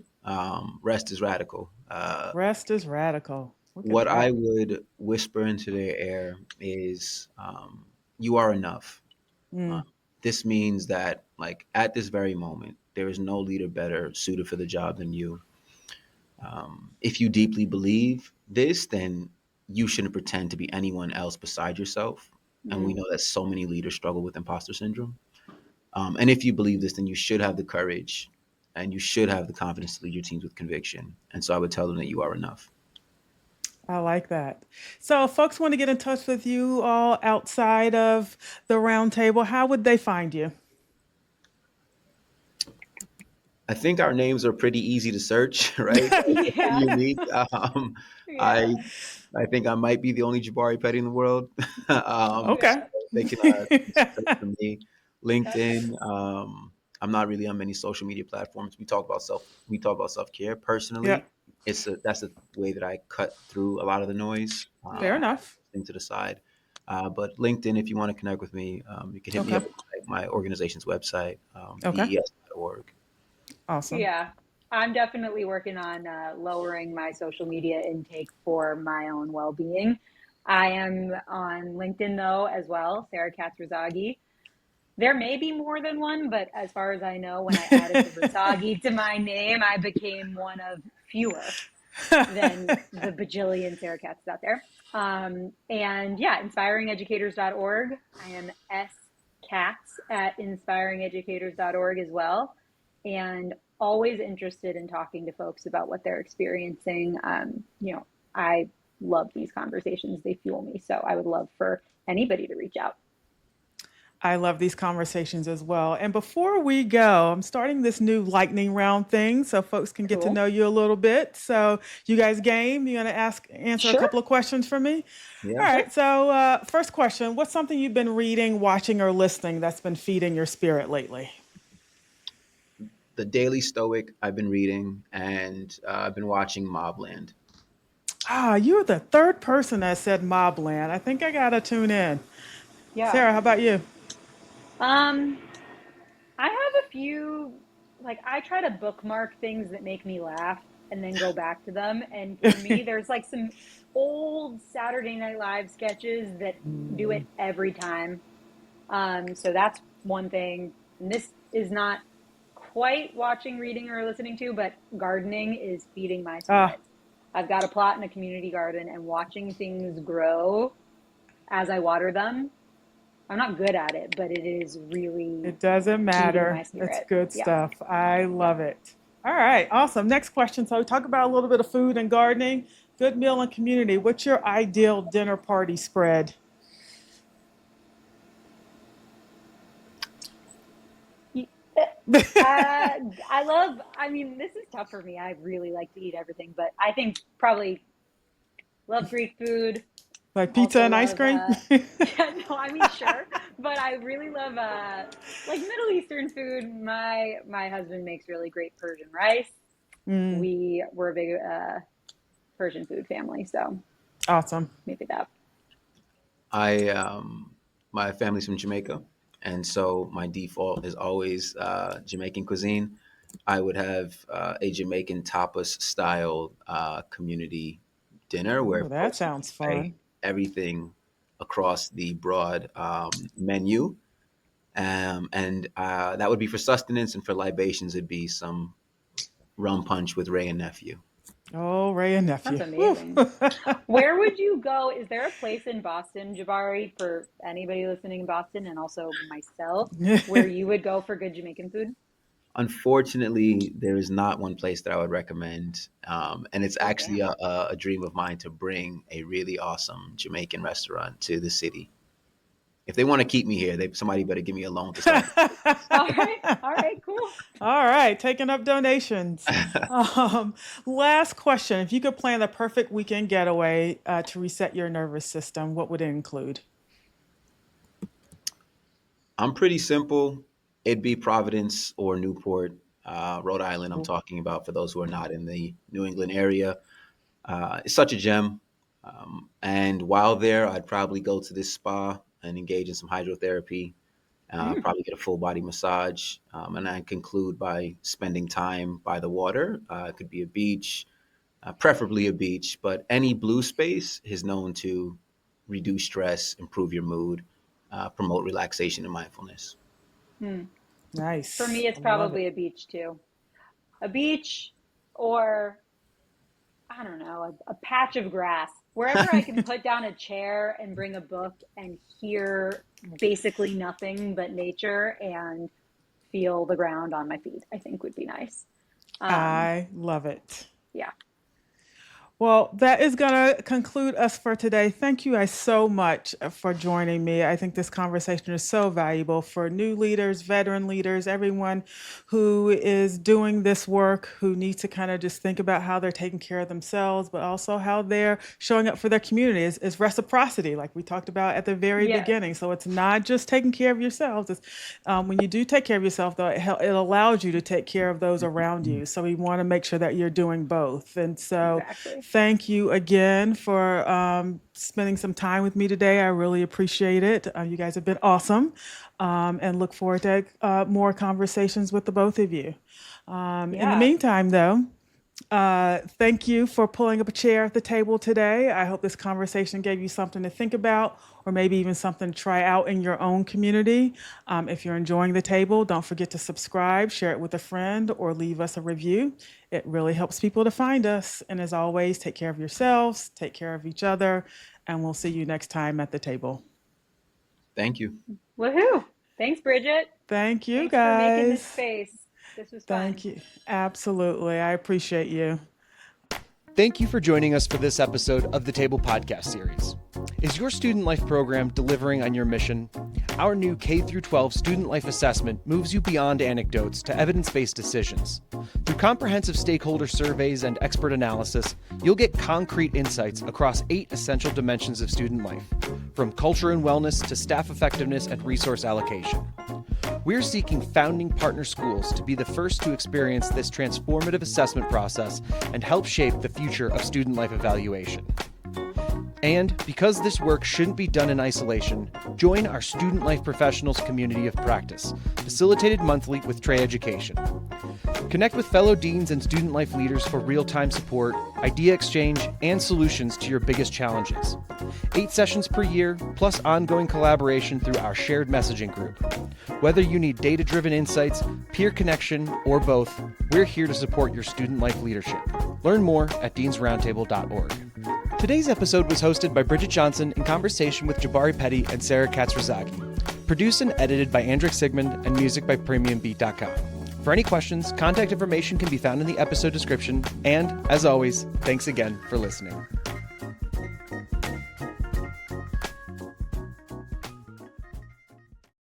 Rest is radical. Rest is radical. What I would whisper into their ear is, you are enough. This means that, like, at this very moment, there is no leader better suited for the job than you. If you deeply believe this, then you shouldn't pretend to be anyone else beside yourself. And we know that so many leaders struggle with imposter syndrome. And if you believe this, then you should have the courage and you should have the confidence to lead your teams with conviction. And so I would tell them that you are enough. I like that. So if folks want to get in touch with you all outside of the roundtable, how would they find you? I think our names are pretty easy to search, right? Unique. I think I might be the only Jabari Petty in the world. Okay. they can search for me. LinkedIn. I'm not really on many social media platforms. We talk about self care. Yeah, Personally, that's the way that I cut through a lot of the noise. fair enough. Thing to the side. But LinkedIn, if you want to connect with me, you can hit me Okay. up at my organization's website, Okay. BES.org. Awesome. Yeah, I'm definitely working on lowering my social media intake for my own well-being. I am on LinkedIn though as well, Sarah Katz-Razagi. There may be more than one, but as far as I know, when I added the Razagi to my name, I became one of fewer than the bajillion Sarah Katz out there. And yeah, inspiringeducators.org. I am S Katz at inspiringeducators.org as well. And always interested in talking to folks about what they're experiencing. I love these conversations. They fuel me. So I would love for anybody to reach out. I love these conversations as well. And before we go, I'm starting this new lightning round thing so folks can get to Cool. know you a little bit. So, you guys game? You going to answer a Sure. couple of questions for me? Yeah. All right. So, first question, what's something you've been reading, watching, or listening that's been feeding your spirit lately? The Daily Stoic I've been reading, and I've been watching Mobland. Ah, you're the third person that said Mobland. I think I got to tune in. Yeah. Sarah, how about you? Um, I have a few, like, I try to bookmark things that make me laugh and then go back to them. And for me, there's like some old Saturday Night Live sketches that do it every time. So that's one thing. And this is not quite watching, reading, or listening to, but gardening is feeding my Ah, spirit. I've got a plot in a community garden, and watching things grow as I water them. I'm not good at it, but it is really it doesn't feeding matter. my It's spirit. good Yeah. stuff. I love it. All right, awesome. Next question. So, we talk about a little bit of food and gardening, good meal and community. What's your ideal dinner party spread? I mean, this is tough for me. I really like to eat everything, but I think probably love Greek food. Like pizza Also and ice love, cream? yeah, no, I mean, sure, but I really love, like Middle Eastern food. My husband makes really great Persian rice. Mm, We're a big, Persian food family, so awesome. maybe that. I My family's from Jamaica, and so my default is always Jamaican cuisine. I would have a Jamaican tapas style community dinner where Oh, that folks can sounds try fun. everything across the broad menu, and that would be for sustenance, and for libations, it'd be some rum punch with Ray and nephew. Oh, Ray and That's nephew. Woo. amazing. Where would you go? Is there a place in Boston, Jabari, for anybody listening in Boston and also myself, where you would go for good Jamaican food? Unfortunately, there is not one place that I would recommend, and it's Oh, actually damn. a dream of mine to bring a really awesome Jamaican restaurant to the city. If they want to keep me here, somebody better give me a loan to start. All right. All right, cool. All right, taking up donations. Last question. If you could plan the perfect weekend getaway to reset your nervous system, what would it include? I'm pretty simple. It'd be Providence or Newport, Rhode Island. I'm Cool. talking about for those who are not in the New England area. It's such a gem. And while there, I'd probably go to this spa and engage in some hydrotherapy. Mm, Probably get a full body massage, and I conclude by spending time by the water. It could be a beach, preferably a beach, but any blue space is known to reduce stress, improve your mood, promote relaxation and mindfulness. mm. For Nice. me, I it's love it. probably a beach too. A beach or I don't know, a patch of grass. Wherever I can put down a chair and bring a book and hear basically nothing but nature and feel the ground on my feet, I think would be nice. Um, I love it. yeah. Well, that is going to conclude us for today. Thank you guys so much for joining me. I think this conversation is so valuable for new leaders, veteran leaders, everyone who is doing this work, who needs to kind of just think about how they're taking care of themselves, but also how they're showing up for their community. Is reciprocity, like we talked about at the very Yes. beginning. So it's not just taking care of yourselves. It's, when you do take care of yourself, though, it allows you to take care of those around you. So we want to make sure that you're doing both. And so Exactly. thank you again for spending some time with me today. I really appreciate it. You guys have been awesome, and look forward to more conversations with the both of you. In the Yeah. meantime, though, thank you for pulling up a chair at the table today. I hope this conversation gave you something to think about, or maybe even something to try out in your own community. If you're enjoying the table, don't forget to subscribe, share it with a friend, or leave us a review. It really helps people to find us. And as always, take care of yourselves, take care of each other, and we'll see you next time at the table. Thank you. Woohoo! Thanks, Bridget. Thank you, Thanks for making this guys. space. This was fun. Thank you. Absolutely. I appreciate you. Thank you for joining us for this episode of the Table Podcast Series. Is your student life program delivering on your mission? Our new K-12 student life assessment moves you beyond anecdotes to evidence-based decisions. Through comprehensive stakeholder surveys and expert analysis, you'll get concrete insights across 8 essential dimensions of student life, from culture and wellness to staff effectiveness and resource allocation. We're seeking founding partner schools to be the first to experience this transformative assessment process and help shape the future of student life evaluation. And because this work shouldn't be done in isolation, join our Student Life Professionals community of practice, facilitated monthly with Trey Education. Connect with fellow deans and student life leaders for real-time support, idea exchange, and solutions to your biggest challenges. 8 sessions per year, plus ongoing collaboration through our shared messaging group. Whether you need data-driven insights, peer connection, or both, we're here to support your student life leadership. Learn more at deansroundtable.org. Today's episode was hosted by Bridget Johnson in conversation with Jabari Petty and Sarah Katzrazagi. Produced and edited by Andrick Sigmund and music by PremiumBeat.com. For any questions, contact information can be found in the episode description. And, as always, thanks again for listening.